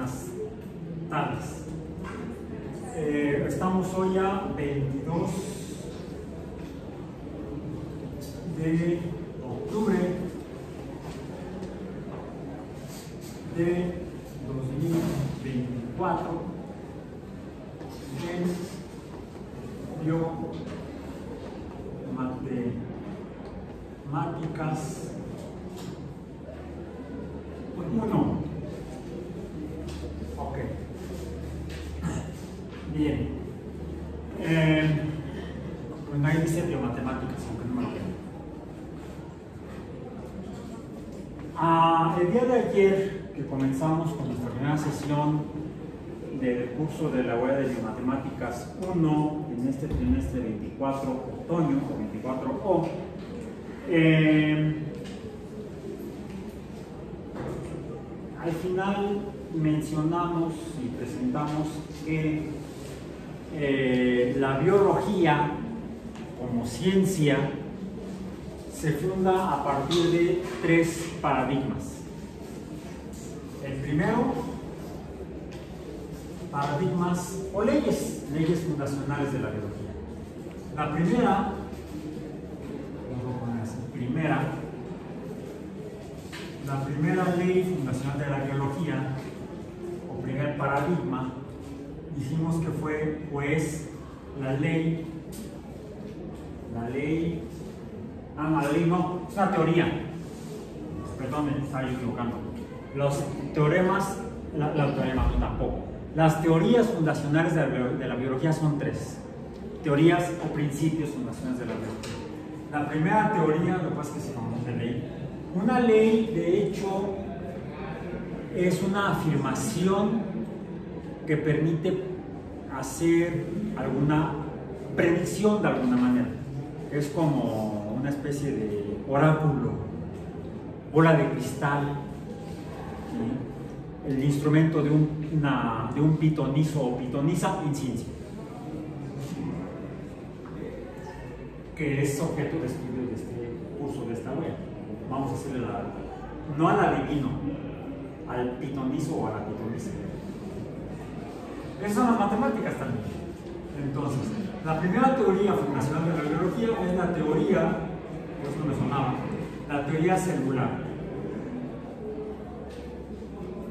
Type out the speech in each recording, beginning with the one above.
buenas tardes. Estamos hoy a 22 de octubre de 2024 en Biomatemáticas 1. Ok. Bien. Bueno, ahí dice biomatemáticas, aunque no me lo crean. El día de ayer que comenzamos con nuestra primera sesión del curso de la web de Biomatemáticas 1 en este trimestre 24 otoño o 24O, al final mencionamos y presentamos que la biología como ciencia se funda a partir de 3 paradigmas. El primero, paradigmas o leyes fundacionales de la biología. La primera ley fundacional de la biología o primer paradigma, dijimos que fue pues la ley no, es una teoría, perdón, me estaba equivocando. Los teoremas, tampoco. Las teorías fundacionales de la biología son 3 teorías o principios fundacionales de la biología. La primera teoría, lo que pasa es que se llama de ley. Una ley, de hecho, es una afirmación que permite hacer alguna predicción de alguna manera. Es como una especie de oráculo, bola de cristal, ¿sí? El instrumento de un pitonizo o pitonisa en ciencia, que es objeto de estudio de este curso, de esta web. Vamos a hacerle no al adivino, al pitonizo o a la pitonisa. Esas son las matemáticas también. Entonces, la primera teoría fundacional de la biología es la teoría, por eso me sonaba, la teoría celular.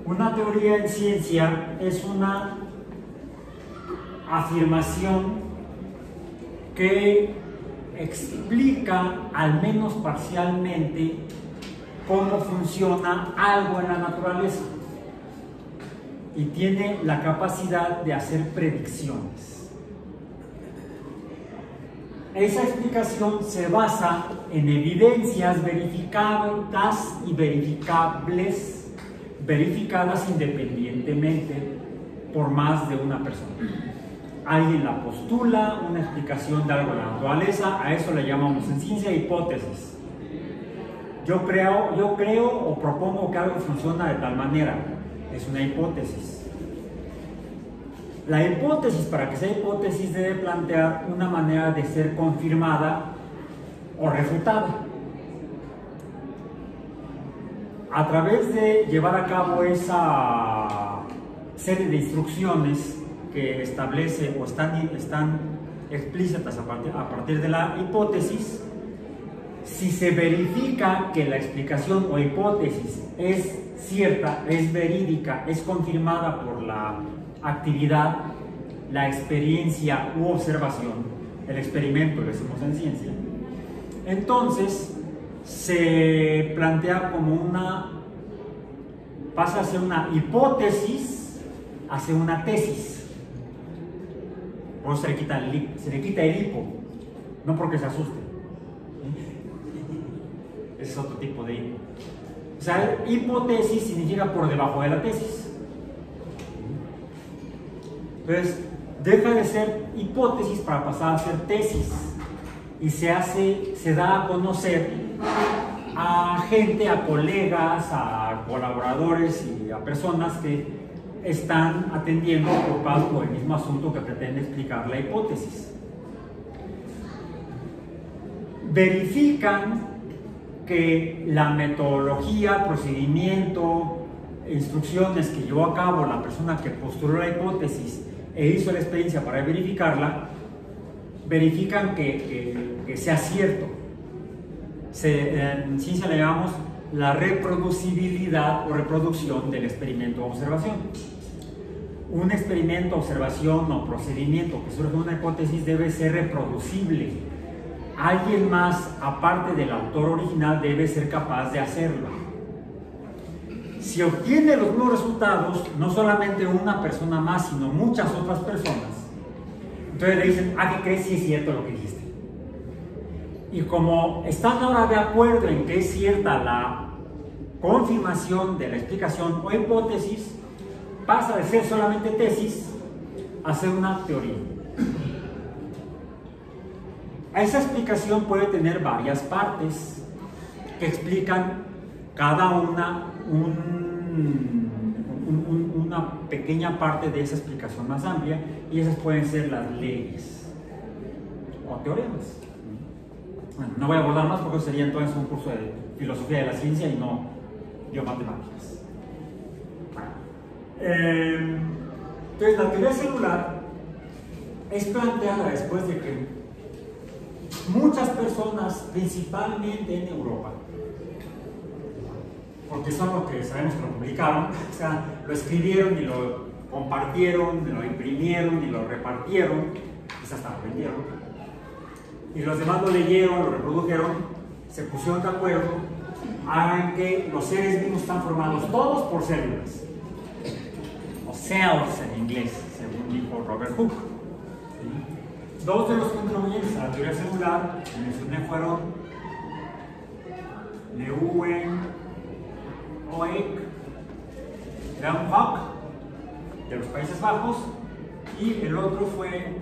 Una teoría en ciencia es una afirmación que explica, al menos parcialmente, cómo funciona algo en la naturaleza y tiene la capacidad de hacer predicciones. Esa explicación se basa en evidencias verificadas y verificadas independientemente por más de una persona. Alguien la postula, una explicación de algo de la naturaleza, a eso le llamamos en ciencia hipótesis. Yo creo o propongo que algo funciona de tal manera, es una hipótesis. La hipótesis, para que sea hipótesis, debe plantear una manera de ser confirmada o refutada. A través de llevar a cabo esa serie de instrucciones que establece o están explícitas a partir de la hipótesis, si se verifica que la explicación o hipótesis es cierta, es verídica, es confirmada por la actividad, la experiencia u observación, el experimento, lo decimos en ciencia, entonces se plantea como pasa a ser una hipótesis hacia una tesis. Por eso se le quita el hipo, no porque se asuste. Ese es otro tipo de hipo. O sea, hipótesis significa por debajo de la tesis. Entonces, deja de ser hipótesis para pasar a ser tesis. Y se da a conocer a gente, a colegas, a colaboradores y a personas que están atendiendo ocupados por el mismo asunto que pretende explicar la hipótesis. Verifican que la metodología, procedimiento instrucciones que llevó a cabo la persona que postuló la hipótesis e hizo la experiencia para verificarla, verifican que sea cierto. En ciencia le llamamos la reproducibilidad o reproducción del experimento o observación. Un experimento, observación o procedimiento que surge de una hipótesis debe ser reproducible. Alguien más, aparte del autor original, debe ser capaz de hacerlo. Si obtiene los mismos resultados, no solamente una persona más, sino muchas otras personas, entonces le dicen, ¿qué crees? Sí es cierto lo que dijiste. Y como están ahora de acuerdo en que es cierta la confirmación de la explicación o hipótesis, pasa de ser solamente tesis a ser una teoría. Esa explicación puede tener varias partes que explican cada una una pequeña parte de esa explicación más amplia, y esas pueden ser las leyes o teoremas. Bueno, no voy a abordar más porque sería entonces un curso de filosofía de la ciencia y no biomatemáticas. Entonces, la teoría celular es planteada después de que muchas personas, principalmente en Europa, porque son los que sabemos que lo publicaron, o sea, lo escribieron y lo compartieron, lo imprimieron y lo repartieron, quizás hasta lo vendieron, y los demás lo leyeron, lo reprodujeron, se pusieron de acuerdo en que los seres vivos están formados todos por células, o cells en inglés, según dijo Robert Hooke. Dos de los contribuyentes a la teoría celular que mencioné fueron Leeuwenhoek, Leeuwenhoek de los Países Bajos, y el otro fue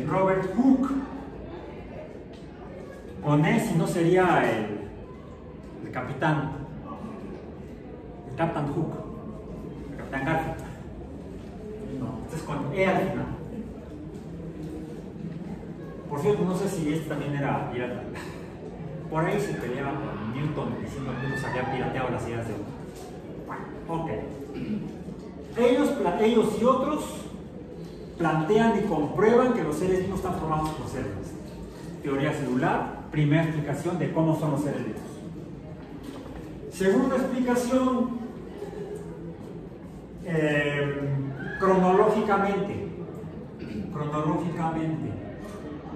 Robert Hooke, con E, si no sería el capitán Hooke, el capitán Garfield. No, este es con E al final. Por cierto, no sé si este también era pirata. Por ahí se peleaban con Newton diciendo que Newton había pirateado las ideas de uno. Ok. Ellos y otros plantean y comprueban que los seres vivos están formados por células. Teoría celular, primera explicación de cómo son los seres vivos. Segunda explicación, cronológicamente,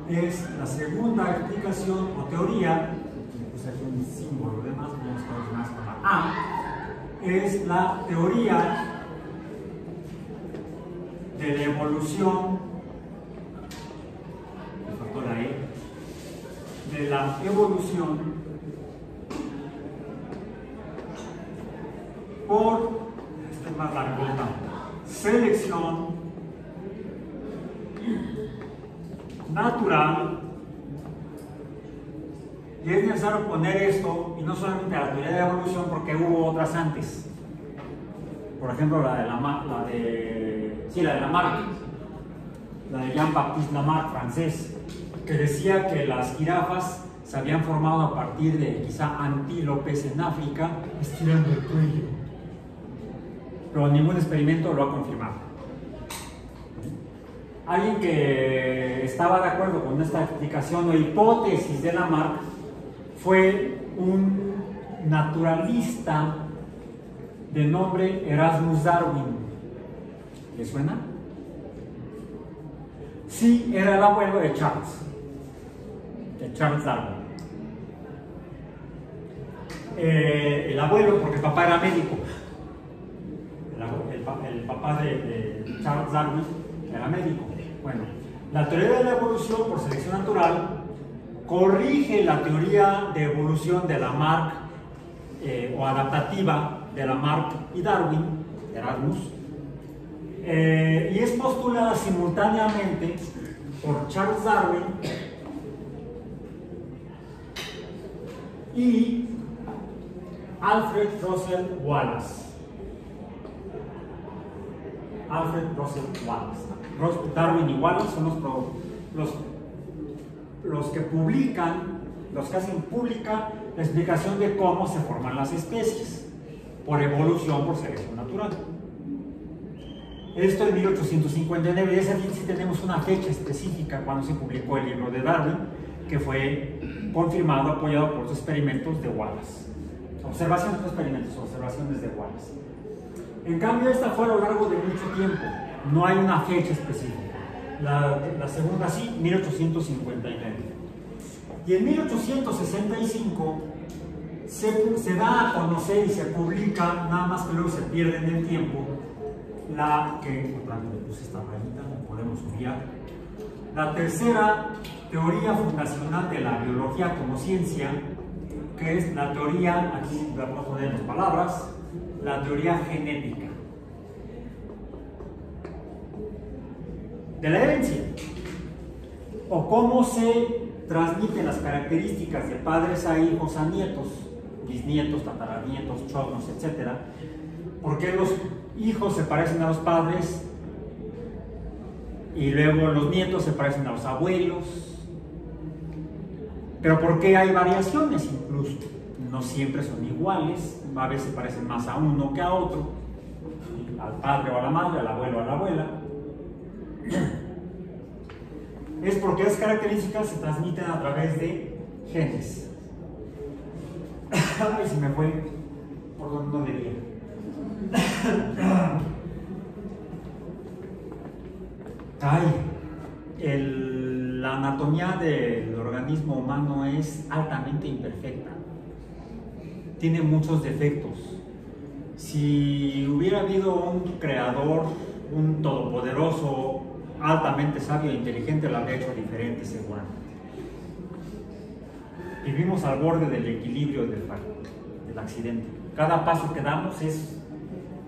es la segunda explicación o teoría, pues aquí un símbolo de más, vamos a más con la A, es la teoría de la evolución, me faltó la E, de la evolución por, este es más largo, selección natural. Y es necesario poner esto, y no solamente a la teoría de la evolución, porque hubo otras antes. Por ejemplo, la de Lamarck, la de Jean-Baptiste Lamarck, francés, que decía que las jirafas se habían formado a partir de quizá antílopes en África estirando el cuello. Pero ningún experimento lo ha confirmado. Alguien que estaba de acuerdo con esta explicación o hipótesis de Lamarck fue un naturalista de nombre Erasmus Darwin. ¿Le suena? Sí, era el abuelo de Charles Darwin. El abuelo, porque el papá era médico. El papá de Charles Darwin era médico. Bueno, la teoría de la evolución por selección natural corrige la teoría de evolución de Lamarck o adaptativa de Lamarck y Darwin, Erasmus, y es postulada simultáneamente por Charles Darwin y Alfred Russel Wallace. Darwin y Wallace son los que publican, los que hacen pública la explicación de cómo se forman las especies. por evolución, por selección natural. Esto en 1859, y esa sí tenemos una fecha específica cuando se publicó el libro de Darwin, que fue confirmado, apoyado por los experimentos de Wallace. Observaciones de Wallace. En cambio, esta fue a lo largo de mucho tiempo, no hay una fecha específica. La segunda sí, 1859. Y en 1865 se da a conocer y se publica, nada más que luego se pierde en el tiempo, la tercera teoría fundacional de la biología como ciencia, que es la teoría, aquí la vamos a poner en palabras, la teoría genética de la herencia, o cómo se transmiten las características de padres a hijos a nietos, bisnietos, tataranietos, chornos, etc. ¿Por qué los hijos se parecen a los padres y luego los nietos se parecen a los abuelos? Pero ¿por qué hay variaciones incluso? No siempre son iguales, a veces se parecen más a uno que a otro, al padre o a la madre, al abuelo o a la abuela. Es porque las características se transmiten a través de genes. Ay, se me fue por donde no debía. La anatomía del organismo humano es altamente imperfecta. Tiene muchos defectos. Si hubiera habido un creador, un todopoderoso, altamente sabio e inteligente, lo habría hecho diferente seguramente. Vivimos al borde del equilibrio del accidente. Cada paso que damos es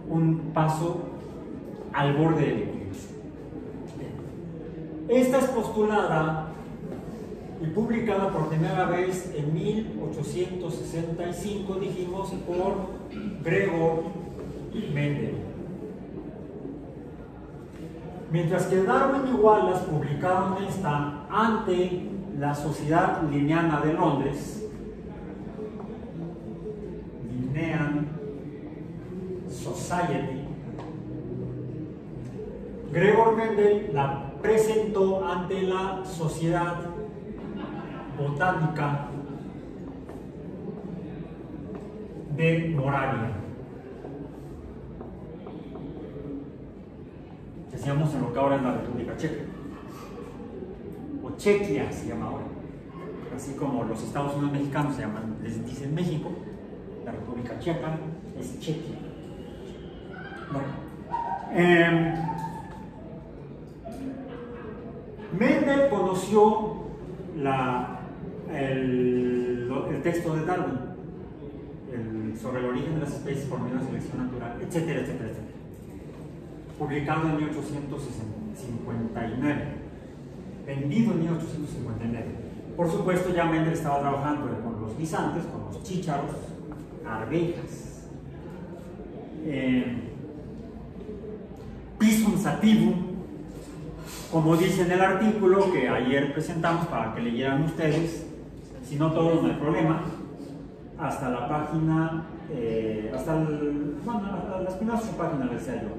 un paso al borde del equilibrio. Esta es postulada y publicada por primera vez en 1865, dijimos, por Gregor Mendel. Mientras que Darwin y Wallace publicaron esta ante la Sociedad Linneana de Londres, Linnean Society, Gregor Mendel la presentó ante la Sociedad Botánica de Moravia. Decíamos en lo que ahora es la República Checa, o Chequia se llama ahora, así como los Estados Unidos mexicanos se llaman, les dicen México, la República Checa es Chequia. Bueno, Mendel conoció el texto de Darwin sobre el origen de las especies por medio de selección natural, etcétera, etcétera, etcétera, publicado en 1859, vendido en 1859. Por supuesto, ya Mendel estaba trabajando con los guisantes, con los chícharos, arvejas, Pisum sativum, como dice en el artículo que ayer presentamos para que leyeran ustedes, si no todos no hay problema, hasta la página, hasta las primeras 8 páginas les decía yo.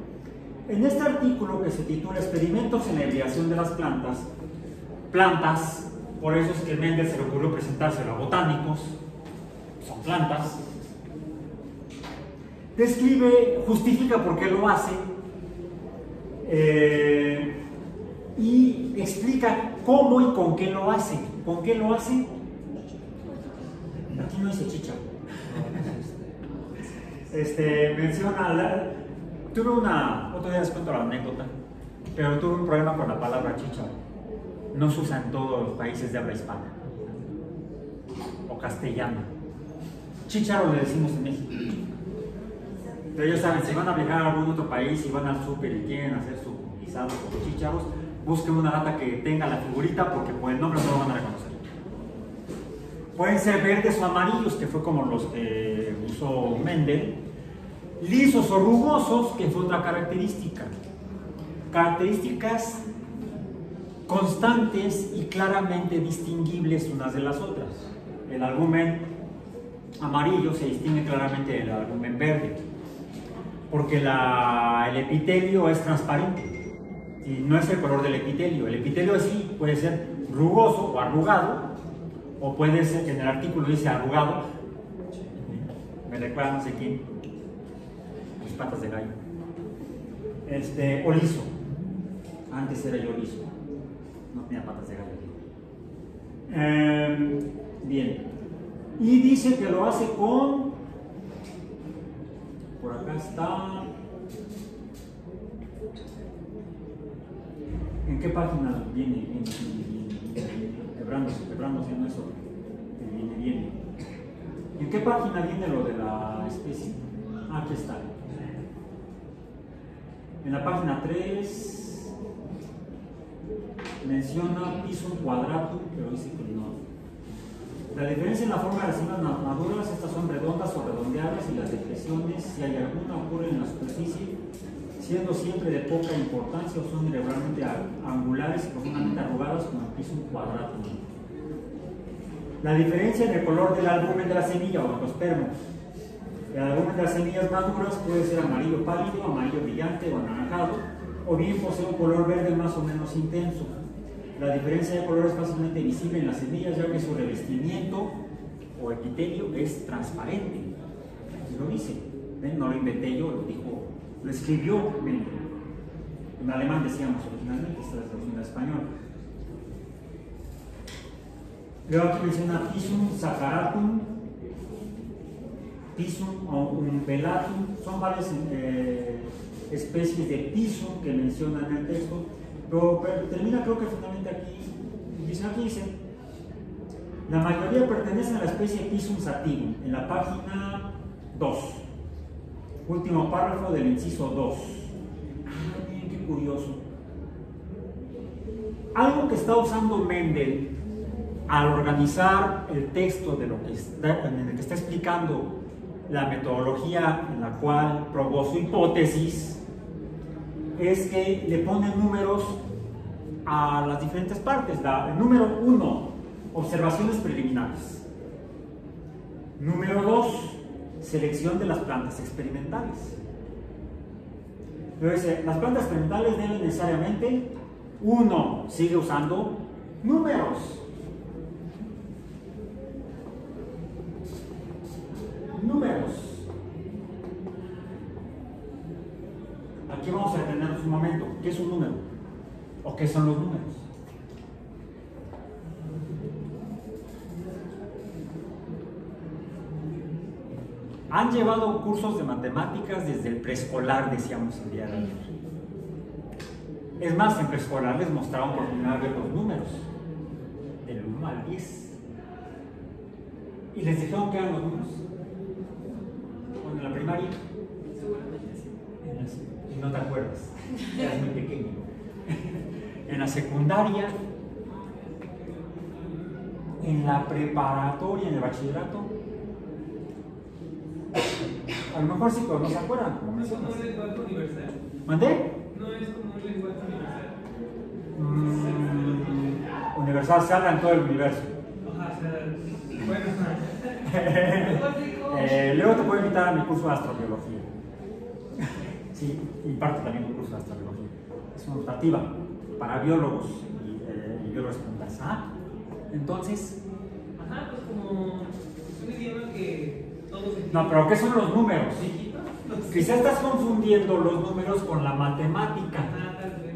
En este artículo que se titula Experimentos en la hibridación de las plantas, por eso es que Mendel se le ocurrió presentárselo a botánicos, son plantas, describe, justifica por qué lo hace, y explica cómo y con qué lo hace. ¿Con qué lo hace? Aquí no dice chicha. Menciona, otro día les cuento la anécdota, pero tuve un problema con la palabra chicha. No se usa en todos los países de habla hispana o castellano. Chícharo le decimos en México. Pero ellos saben, si van a viajar a algún otro país y van al súper y quieren hacer su guisado con chícharos, busquen una lata que tenga la figurita porque por el nombre no lo van a reconocer. Pueden ser verdes o amarillos, que fue como los que usó Mendel. Lisos o rugosos, que fue otra característica. Características constantes y claramente distinguibles unas de las otras. El albumen amarillo se distingue claramente del albumen verde. porque el epitelio es transparente, ¿sí? No es el color del epitelio. El epitelio sí puede ser rugoso o arrugado, o puede ser, en el artículo dice arrugado, me recuerda no sé quién, mis patas de gallo, o liso. Antes era yo liso, no tenía patas de gallo. Bien, y dice que lo hace con, por acá está, ¿en qué página viene? Quebrándose, no eso, viene. ¿En qué página viene lo de la especie? Aquí está. En la página 3 menciona Pisum quadratum, pero dice que no. La diferencia en la forma de las cimas maduras, estas son redondas o redondeadas, y las depresiones, si hay alguna, ocurren en la superficie, siendo siempre de poca importancia o son irregularmente angulares y profundamente arrugadas como el Pisum quadratum. La diferencia en el color del albumen de la semilla o endospermo. El albumen de las semillas maduras puede ser amarillo pálido, amarillo brillante o anaranjado, o bien posee un color verde más o menos intenso. La diferencia de color es fácilmente visible en las semillas, ya que su revestimiento o epitelio es transparente. Así lo dice. ¿Ven? No lo inventé yo, lo escribió en alemán, decíamos originalmente, esta es la traducción al español. Luego aquí menciona Pisum saccharatum, Pisum umbellatum, son varias especies de Pisum que mencionan en el texto, pero termina creo que finalmente aquí dice, la mayoría pertenecen a la especie Pisum sativum, en la página 2, último párrafo del inciso 2. Miren qué curioso. Algo que está usando Mendel al organizar el texto en el que está explicando la metodología en la cual probó su hipótesis, es que le pone números a las diferentes partes. El número 1, observaciones preliminares. Número 2, selección de las plantas experimentales. Entonces, las plantas experimentales deben necesariamente, 1, sigue usando números. Aquí vamos a detenernos un momento. ¿Qué es un número? ¿O qué son los números? Han llevado cursos de matemáticas desde el preescolar, decíamos el día de ayer. Es más, en preescolar les mostraban por primera vez los números, del 1 al 10. Y les dijeron que eran los números. Bueno, en la primaria. Y no te acuerdas, eras muy pequeño. En la secundaria, en la preparatoria, en el bachillerato. A lo mejor sí, pero no se acuerdan, como mencionas. ¿No es como un lenguaje universal? ¿Mandé? ¿No es como un lenguaje universal? Universal se habla en todo el universo. Ajá, o sea, bueno. Luego te puedo invitar a mi curso de astrobiología. Sí, imparto también un curso de astrobiología. Es una optativa para biólogos y biólogos experimentales. Entonces. Ajá, pues como un idioma que todos entienden. No, pero ¿qué son los números? ¿Sí? Quizás estás confundiendo los números con la matemática. Ajá, tal vez.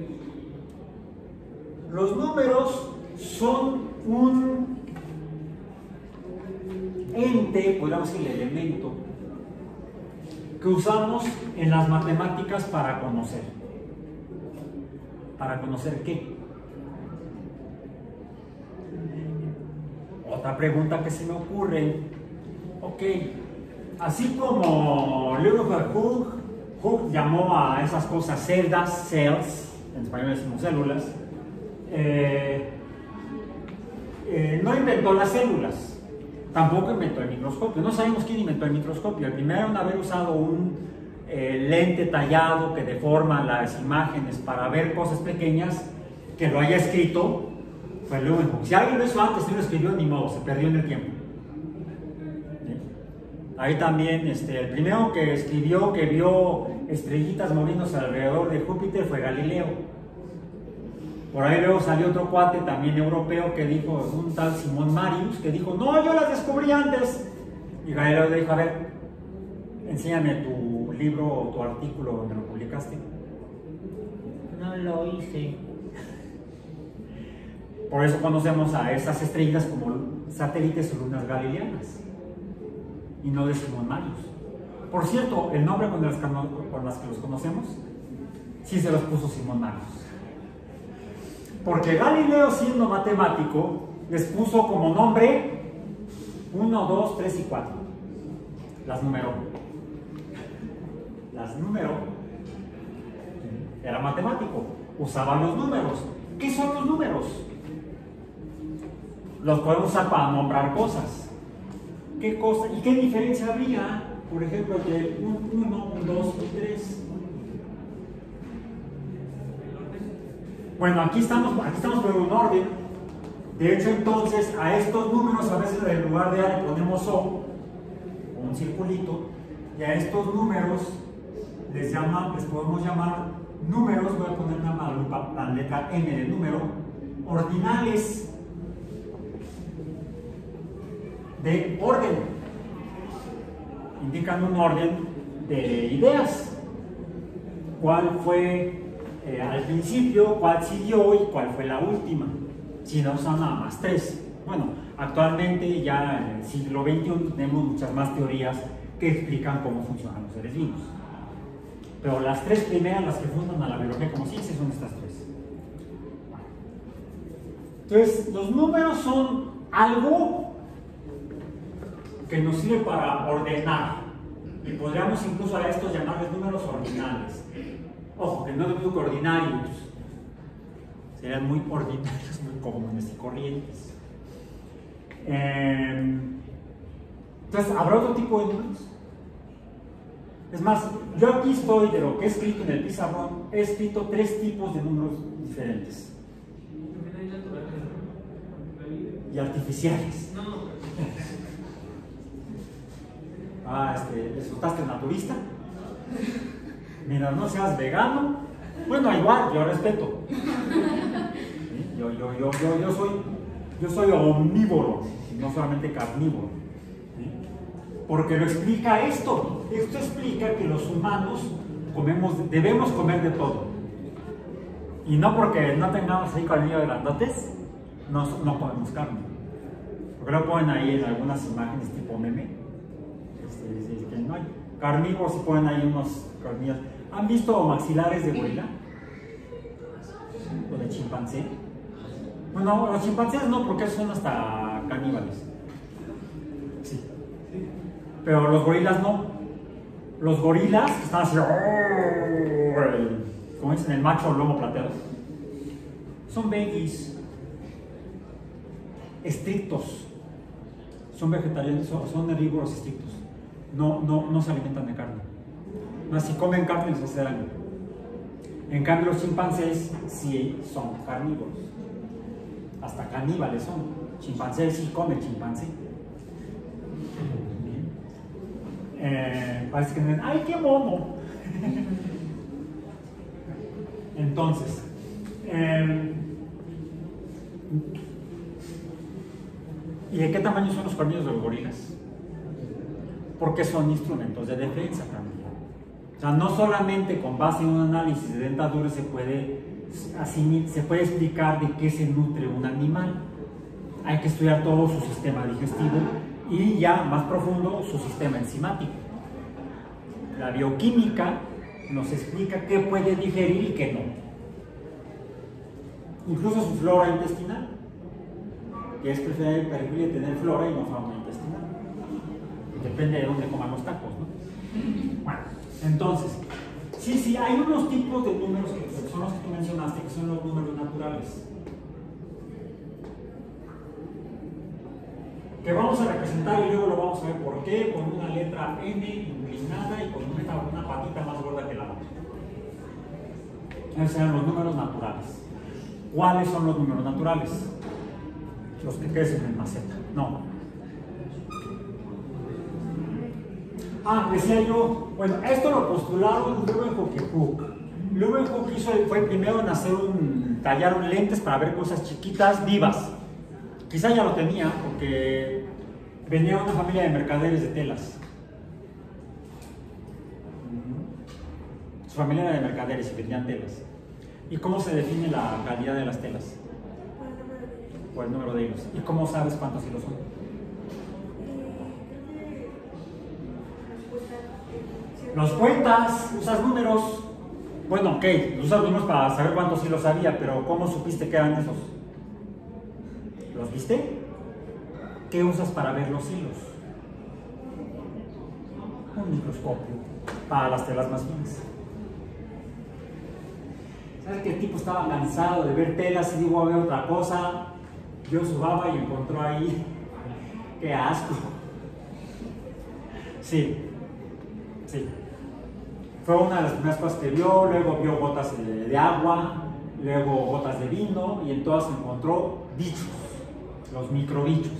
Los números son un ente, podríamos decir el elemento, que usamos en las matemáticas para conocer. ¿Para conocer qué? Otra pregunta que se me ocurre. Ok, así como Leeuwenhoek Hooke llamó a esas cosas celdas, cells, en español decimos células, no inventó las células, tampoco inventó el microscopio. No sabemos quién inventó el microscopio. El primero en haber usado un lente tallado que deforma las imágenes para ver cosas pequeñas, que lo haya escrito, fue Leeuwenhoek. Si alguien lo hizo antes y lo escribió, ni modo, se perdió en el tiempo. Ahí también, el primero que escribió que vio estrellitas moviéndose alrededor de Júpiter fue Galileo. Por ahí luego salió otro cuate también europeo que dijo, un tal Simón Marius, que dijo, no, yo las descubrí antes. Y Galileo le dijo, a ver, enséñame tu libro o tu artículo donde lo publicaste. No lo hice. Por eso conocemos a esas estrellas como satélites o lunas galileanas y no de Simón Marius. Por cierto, el nombre con las que los conocemos sí se los puso Simón Marius, porque Galileo, siendo matemático, les puso como nombre 1, 2, 3 y 4. Las numeró. Era matemático, usaba los números. ¿Qué son los números? Los podemos usar para nombrar cosas. ¿Qué cosa? ¿Y qué diferencia habría, por ejemplo, entre un 1, un 2 y 3? Bueno, aquí estamos por un orden. De hecho, entonces, a estos números a veces en lugar de A le ponemos O, un circulito, y a estos números les podemos llamar números, voy a poner la letra N de número, ordinales de orden. Indican un orden de ideas. ¿Cuál fue al principio, cuál siguió y cuál fue la última? Si no son nada más 3. Bueno, actualmente ya en el siglo XXI tenemos muchas más teorías que explican cómo funcionan los seres vivos. Pero las 3 primeras, las que fundan a la biología como ciencia, son estas 3. Entonces, los números son algo que nos sirve para ordenar. Y podríamos incluso a estos llamarles números ordinales. Ojo, que no es muy ordinarios. Serían muy ordinarios, muy comunes y corrientes. Entonces, ¿habrá otro tipo de números? Es más, yo aquí estoy de lo que he escrito en el pizarrón, he escrito 3 tipos de números diferentes. Y artificiales. ¿Resultaste naturista? Mira, no seas vegano. Bueno, igual, yo respeto. ¿Sí? Yo soy omnívoro, no solamente carnívoro. ¿Sí? Porque lo explica esto. Esto explica que los humanos debemos comer de todo. Y no porque no tengamos ahí colmillo de grandotes, no comemos carne. Porque lo ponen ahí en algunas imágenes tipo meme. Que no hay carnívoros y ponen ahí unos colmillos. ¿Han visto maxilares de gorila? ¿O de chimpancé? Bueno, los chimpancés no, porque son hasta caníbales. Sí. Pero los gorilas no. Los gorilas que están así, como dicen, el macho lomo plateado, son veggies, estrictos. Son vegetarianos, son herbívoros estrictos. No se alimentan de carne. Más si comen carne les hace daño. En cambio los chimpancés sí son carnívoros. Hasta caníbales son. Chimpancés sí comen chimpancé. Parece que no. ¡Ay, qué mono! Entonces, ¿y de qué tamaño son los cuernos de los gorilas? Porque son instrumentos de defensa también. O sea, no solamente con base en un análisis de dentaduras se puede explicar de qué se nutre un animal. Hay que estudiar todo su sistema digestivo y ya más profundo su sistema enzimático. La bioquímica nos explica qué puede digerir y qué no. Incluso su flora intestinal, que es preferible tener flora y no fauna intestinal. Depende de dónde coman los tacos, ¿no? Bueno, entonces, sí, hay unos tipos de números que son los que tú mencionaste, que son los números naturales. Que vamos a representar y luego lo vamos a ver por qué, con una letra N inclinada y con una patita más gorda que la otra. Esos serán los números naturales. ¿Cuáles son los números naturales? Los que crecen en maceta. No. Decía yo, bueno, esto lo postularon Leeuwenhoek y Hooke. Leeuwenhoek fue el primero en tallar lentes para ver cosas chiquitas, vivas. Quizá ya lo tenía, porque venía una familia de mercaderes de telas. Su familia era de mercaderes y vendían telas. ¿Y cómo se define la calidad de las telas? Por el número de hilos. ¿Y cómo sabes cuántos hilos son? Los cuentas, usas números. Bueno, ok, usas números para saber cuántos hilos había, pero ¿cómo supiste que eran esos? ¿Los viste? ¿Qué usas para ver los hilos? Un microscopio para las telas más finas. ¿Sabes que el tipo estaba cansado de ver telas y digo a ver otra cosa? Yo subaba y encontró ahí. ¡Qué asco! Sí. Fue una de las primeras cosas que vio, luego vio gotas de agua, luego gotas de vino y en todas encontró bichos, los microbichos.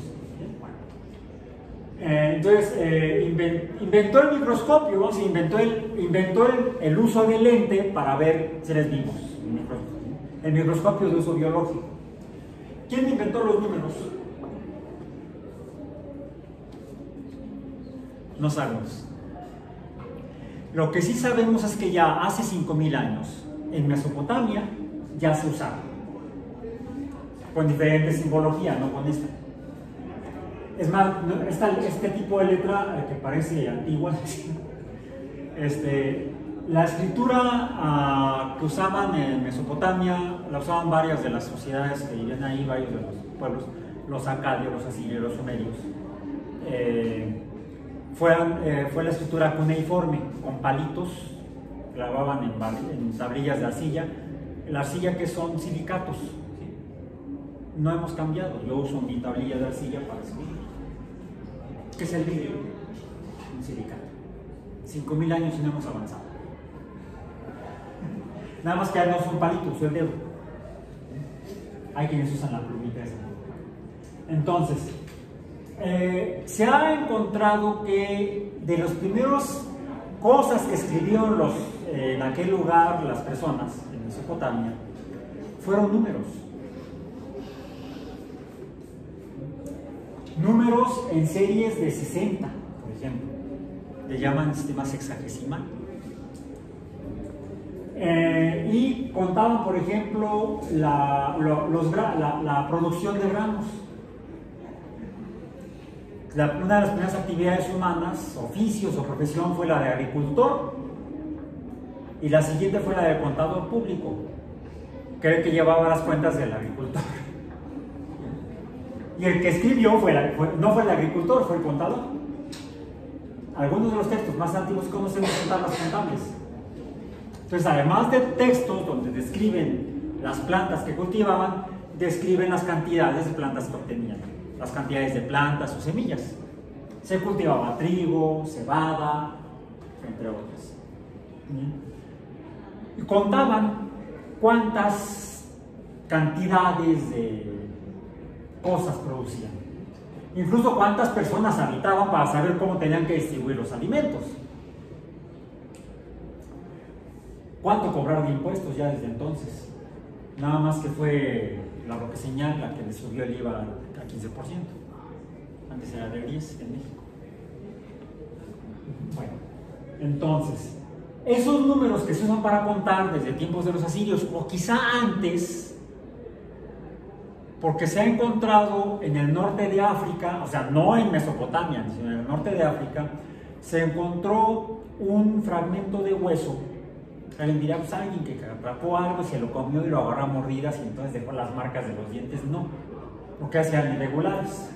Entonces inventó el microscopio, inventó el uso del lente para ver seres vivos, el microscopio de uso biológico. ¿Quién inventó los números? No sabemos. Lo que sí sabemos es que ya hace 5000 años en Mesopotamia ya se usaba, con diferente simbología, no con esta. Es más, este tipo de letra que parece antigua, la escritura que usaban en Mesopotamia, la usaban varias de las sociedades que vivían ahí, varios de los pueblos, los acadios, los asirios, los sumerios. Fue la escritura cuneiforme, con palitos, clavaban en tablillas de arcilla. La arcilla que son silicatos, ¿sí? No hemos cambiado, yo uso mi tablilla de arcilla para escribir. ¿Qué es el vidrio? Un silicato. 5000 años y no hemos avanzado. Nada más que no son palitos, uso el dedo. Hay quienes usan la plumita esa. Entonces, se ha encontrado que de las primeras cosas que escribieron en aquel lugar las personas en Mesopotamia fueron números en series de 60, por ejemplo, le llaman sistema sexagesimal, y contaban, por ejemplo, la producción de granos. Una de las primeras actividades humanas, oficios o profesión, fue la de agricultor, y la siguiente fue la de contador público, que era el que llevaba las cuentas del agricultor. Y el que escribió no fue el agricultor, fue el contador. Algunos de los textos más antiguos conocemos son tablas contables. Entonces, además de textos donde describen las plantas que cultivaban, describen las cantidades de plantas que obtenían, las cantidades de plantas o semillas. Se cultivaba trigo, cebada, entre otras. Y contaban cuántas cantidades de cosas producían. Incluso cuántas personas habitaban para saber cómo tenían que distribuir los alimentos. ¿Cuánto cobraron de impuestos ya desde entonces? Nada más que fue lo que señala que le subió el IVA a 15%. Antes era de 10% en México. Bueno, entonces, esos números que se usan para contar desde tiempos de los asirios, o quizá antes, porque se ha encontrado en el norte de África, o sea, no en Mesopotamia, sino en el norte de África, se encontró un fragmento de hueso. Alguien dirá, pues alguien que atrapó algo, se lo comió y lo agarró a mordidas y entonces dejó las marcas de los dientes. No, porque hacían irregulares.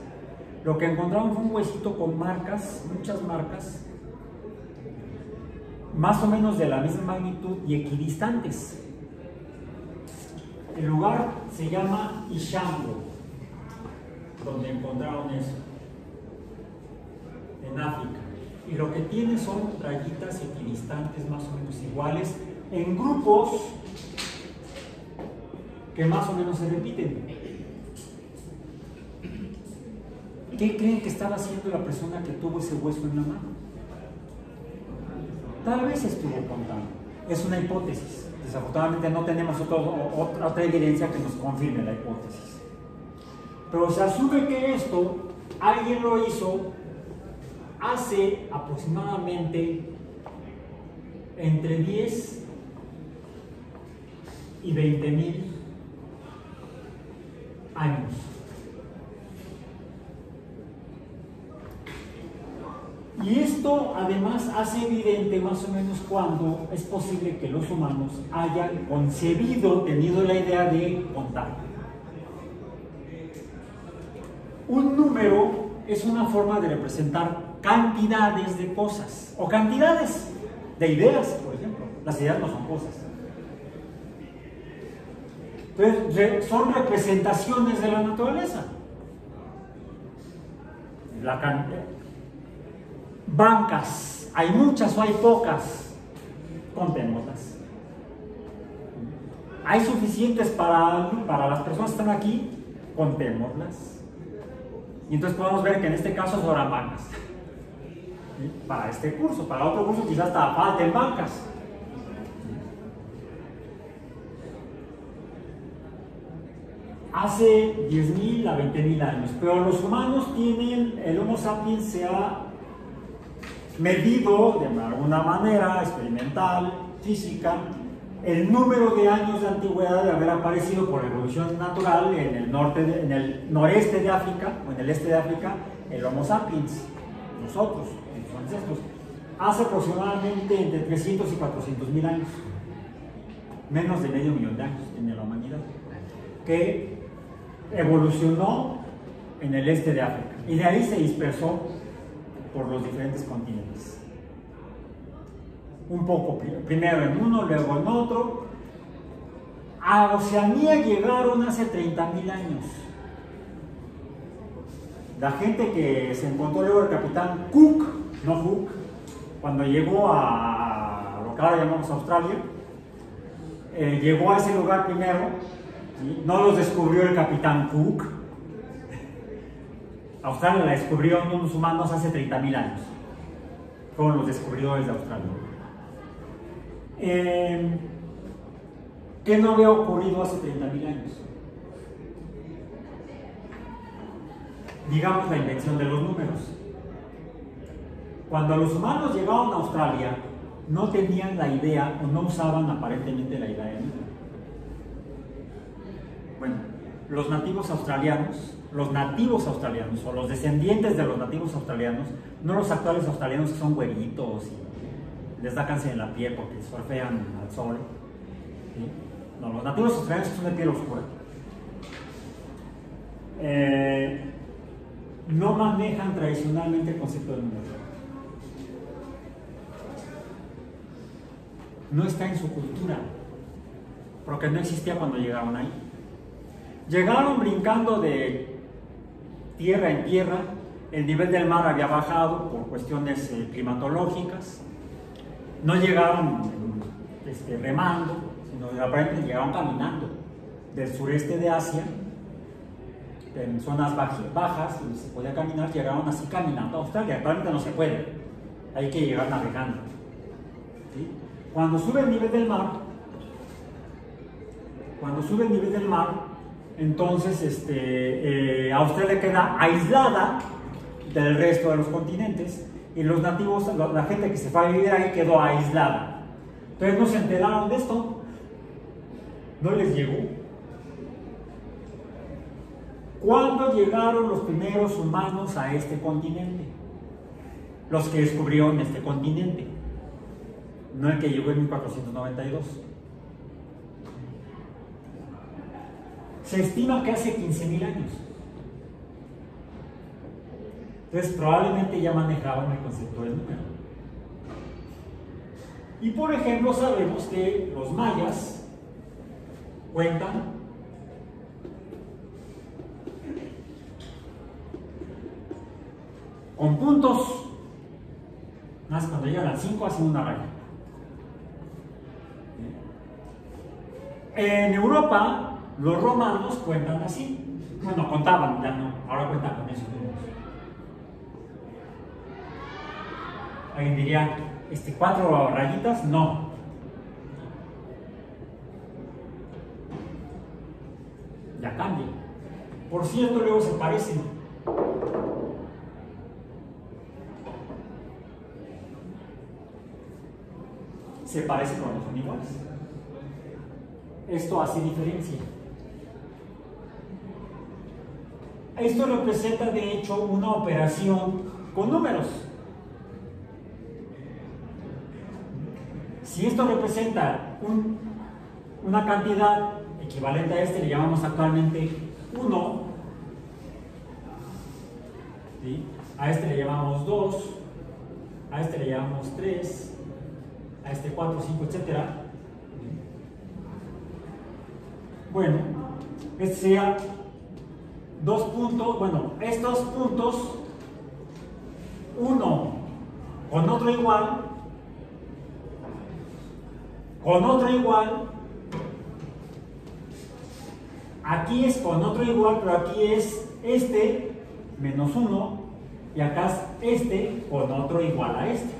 Lo que encontraron fue un huesito con marcas, muchas marcas, más o menos de la misma magnitud y equidistantes. El lugar se llama Ishango, donde encontraron eso, en África. Y lo que tiene son rayitas equidistantes más o menos iguales, en grupos que más o menos se repiten. ¿Qué creen que estaba haciendo la persona que tuvo ese hueso en la mano? Tal vez estuvo contando. Es una hipótesis. Desafortunadamente no tenemos otra evidencia que nos confirme la hipótesis. Pero se asume que esto alguien lo hizo hace aproximadamente entre 10 y 20,000 años. Y esto además hace evidente más o menos cuando es posible que los humanos hayan concebido, tenido la idea de contar. Un número es una forma de representar cantidades de cosas o cantidades de ideas, por ejemplo. Las ideas no son cosas. Entonces, son representaciones de la naturaleza. Bancas, hay muchas o hay pocas, contémoslas. Hay suficientes para las personas que están aquí, contémoslas. Y entonces podemos ver que en este caso sobran bancas. ¿Sí? Para este curso, para otro curso quizás hasta falten bancas. Hace 10,000 a 20,000 años, pero los humanos tienen, el Homo sapiens se ha medido de alguna manera experimental, física, el número de años de antigüedad de haber aparecido por evolución natural en el noreste de África o en el este de África, el Homo sapiens, nosotros, nuestros ancestros, hace aproximadamente entre 300 y 400,000 años, menos de medio millón de años tiene la humanidad, que evolucionó en el este de África y de ahí se dispersó por los diferentes continentes. Un poco, primero en uno, luego en otro. A Oceanía llegaron hace 30,000 años. La gente que se encontró luego el capitán Cook, no Hook, cuando llegó a lo que ahora llamamos Australia, llegó a ese lugar primero, ¿sí? No los descubrió el capitán Cook. Australia la descubrieron unos humanos hace 30,000 años. Fueron los descubridores de Australia. ¿Qué no había ocurrido hace 30,000 años? Digamos la invención de los números. Cuando los humanos llegaron a Australia, no tenían la idea o no usaban aparentemente la idea de número. Bueno, los nativos australianos o los descendientes de los nativos australianos, no los actuales australianos que son güeritos y les da cáncer en la piel porque surfean al sol, ¿sí? No, los nativos australianos son de piel oscura. No manejan tradicionalmente el concepto de número. No está en su cultura, porque no existía cuando llegaron ahí. Llegaron brincando de tierra en tierra, el nivel del mar había bajado por cuestiones climatológicas, no llegaron remando, sino aparentemente llegaron caminando del sureste de Asia, en zonas bajas, donde se podía caminar, llegaron así caminando a Australia. Actualmente no se puede, hay que llegar navegando. ¿Sí? Cuando sube el nivel del mar, entonces Australia queda aislada del resto de los continentes y los nativos, la gente que se fue a vivir ahí quedó aislada. Entonces no se enteraron de esto, no les llegó. ¿Cuándo llegaron los primeros humanos a este continente? Los que descubrieron este continente, no el que llegó en 1492. Se estima que hace 15,000 años. Entonces probablemente ya manejaban el concepto del número. Y por ejemplo sabemos que los mayas cuentan con puntos, más cuando llegan al 5 hacen una raya. En Europa los romanos cuentan así. Bueno, contaban, ya no, ahora cuentan con esos números. Alguien diría, 4 rayitas, no. Ya cambia. Por cierto, luego se parecen. Se parecen cuando son iguales. Esto hace diferencia. Esto representa de hecho una operación con números. Si esto representa una cantidad equivalente a este, le llamamos actualmente 1, ¿sí? A este le llamamos 2, a este le llamamos 3, a este 4, 5, etc. Bueno, este sería 2 puntos, bueno, estos puntos, uno con otro igual, aquí es con otro igual, pero aquí es este menos 1 y acá es este con otro igual a este.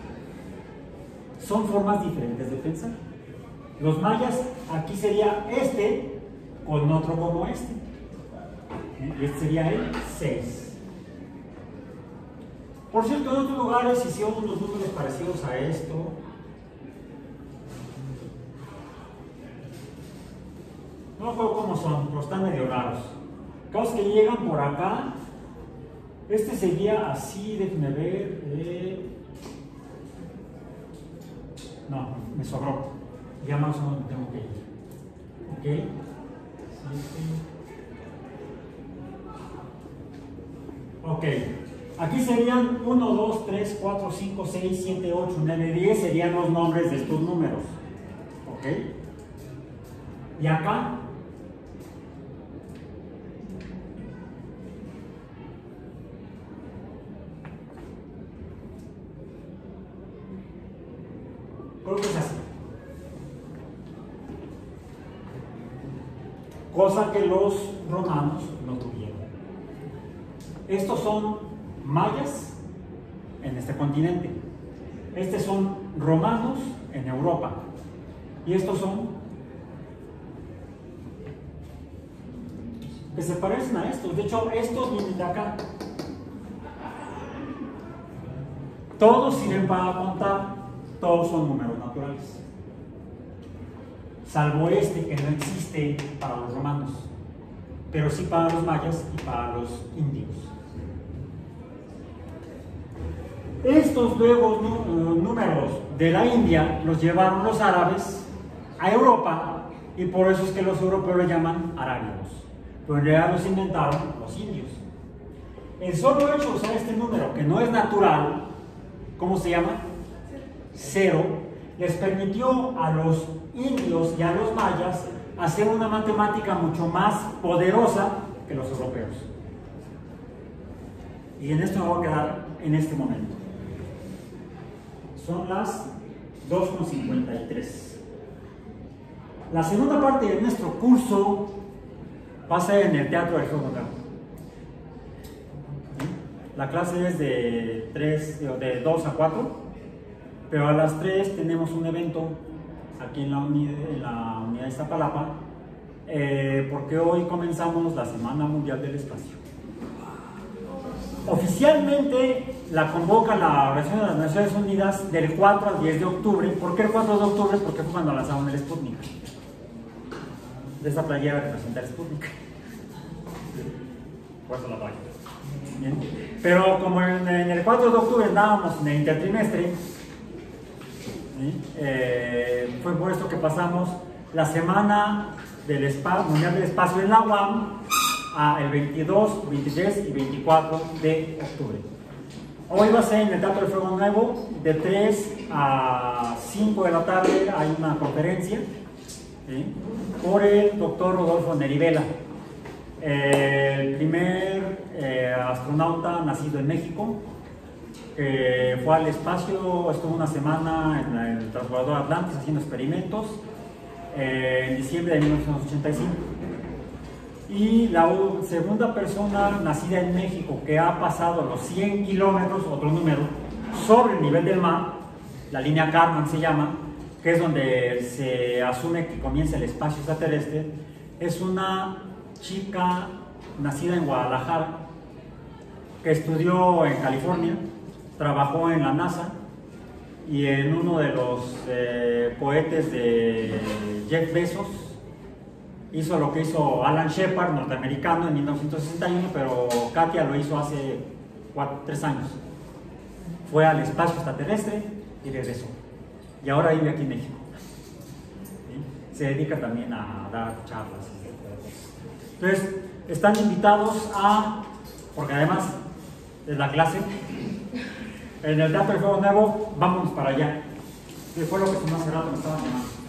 Son formas diferentes de pensar. Los mayas, aquí sería este con otro como este. Y este sería el 6. Por cierto, en otros lugares hicieron unos números parecidos a esto. No me acuerdo cómo son, pero están medio raros. Casos que llegan por acá. Este sería así, déjenme ver. No, me sobró. Ya más o menos tengo que ir. Ok. Ok. Aquí serían 1, 2, 3, 4, 5, 6, 7, 8, 9, 10. Serían los nombres de estos números. Ok. Y acá. Creo que es así. Cosa que los romanos no tuvieron. Estos son mayas en este continente. Estos son romanos en Europa. Y estos son que se parecen a estos. De hecho, estos vienen de acá. Todos sirven para contar. Todos son números naturales, salvo este que no existe para los romanos, pero sí para los mayas y para los indios. Estos luego números de la India los llevaron los árabes a Europa y por eso es que los europeos le llaman arábigos, pero en realidad los inventaron los indios. El solo hecho de usar este número que no es natural, ¿cómo se llama? 0, les permitió a los indios y a los mayas hacer una matemática mucho más poderosa que los europeos. Y en esto me voy a quedar en este momento. Son las 2:53. La segunda parte de nuestro curso va a ser en el Teatro del Fuego Nuevo. La clase es de 2 a 4. Pero a las 3 tenemos un evento aquí en la unidad de Iztapalapa, porque hoy comenzamos la Semana Mundial del Espacio. Oficialmente la convoca la Organización de las Naciones Unidas del 4 al 10 de octubre. ¿Por qué el 4 de octubre? Porque fue cuando lanzaron el Sputnik. De esta playera representa el Sputnik. Por eso la traigo. Bien. Pero como en el 4 de octubre andábamos en el intertrimestre, ¿sí? Fue por esto que pasamos la Semana Mundial del Espacio en la UAM el 22, 23 y 24 de octubre. Hoy va a ser en el Teatro del Fuego Nuevo, de 3 a 5 de la tarde hay una conferencia, ¿sí? Por el doctor Rodolfo Nerivela, el primer astronauta nacido en México. Fue al espacio, estuvo una semana en el transbordador Atlantis haciendo experimentos en diciembre de 1985. Y la segunda persona nacida en México que ha pasado los 100 kilómetros, otro número, sobre el nivel del mar, la línea Kármán se llama, que es donde se asume que comienza el espacio extraterrestre, es una chica nacida en Guadalajara, que estudió en California, trabajó en la NASA y en uno de los cohetes de Jeff Bezos hizo lo que hizo Alan Shepard, norteamericano, en 1961, pero Katia lo hizo hace 3 años. Fue al espacio extraterrestre y regresó. Y ahora vive aquí en México. ¿Sí? Se dedica también a dar charlas. Entonces, están invitados a, porque además de la clase, en el Teatro del Fuego Nuevo, vámonos para allá. Que fue lo que hace rato me estaban llamando.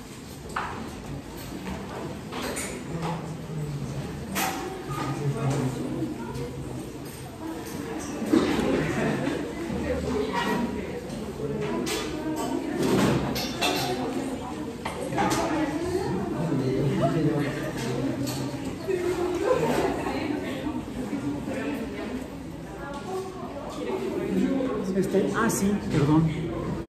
Sí, perdón.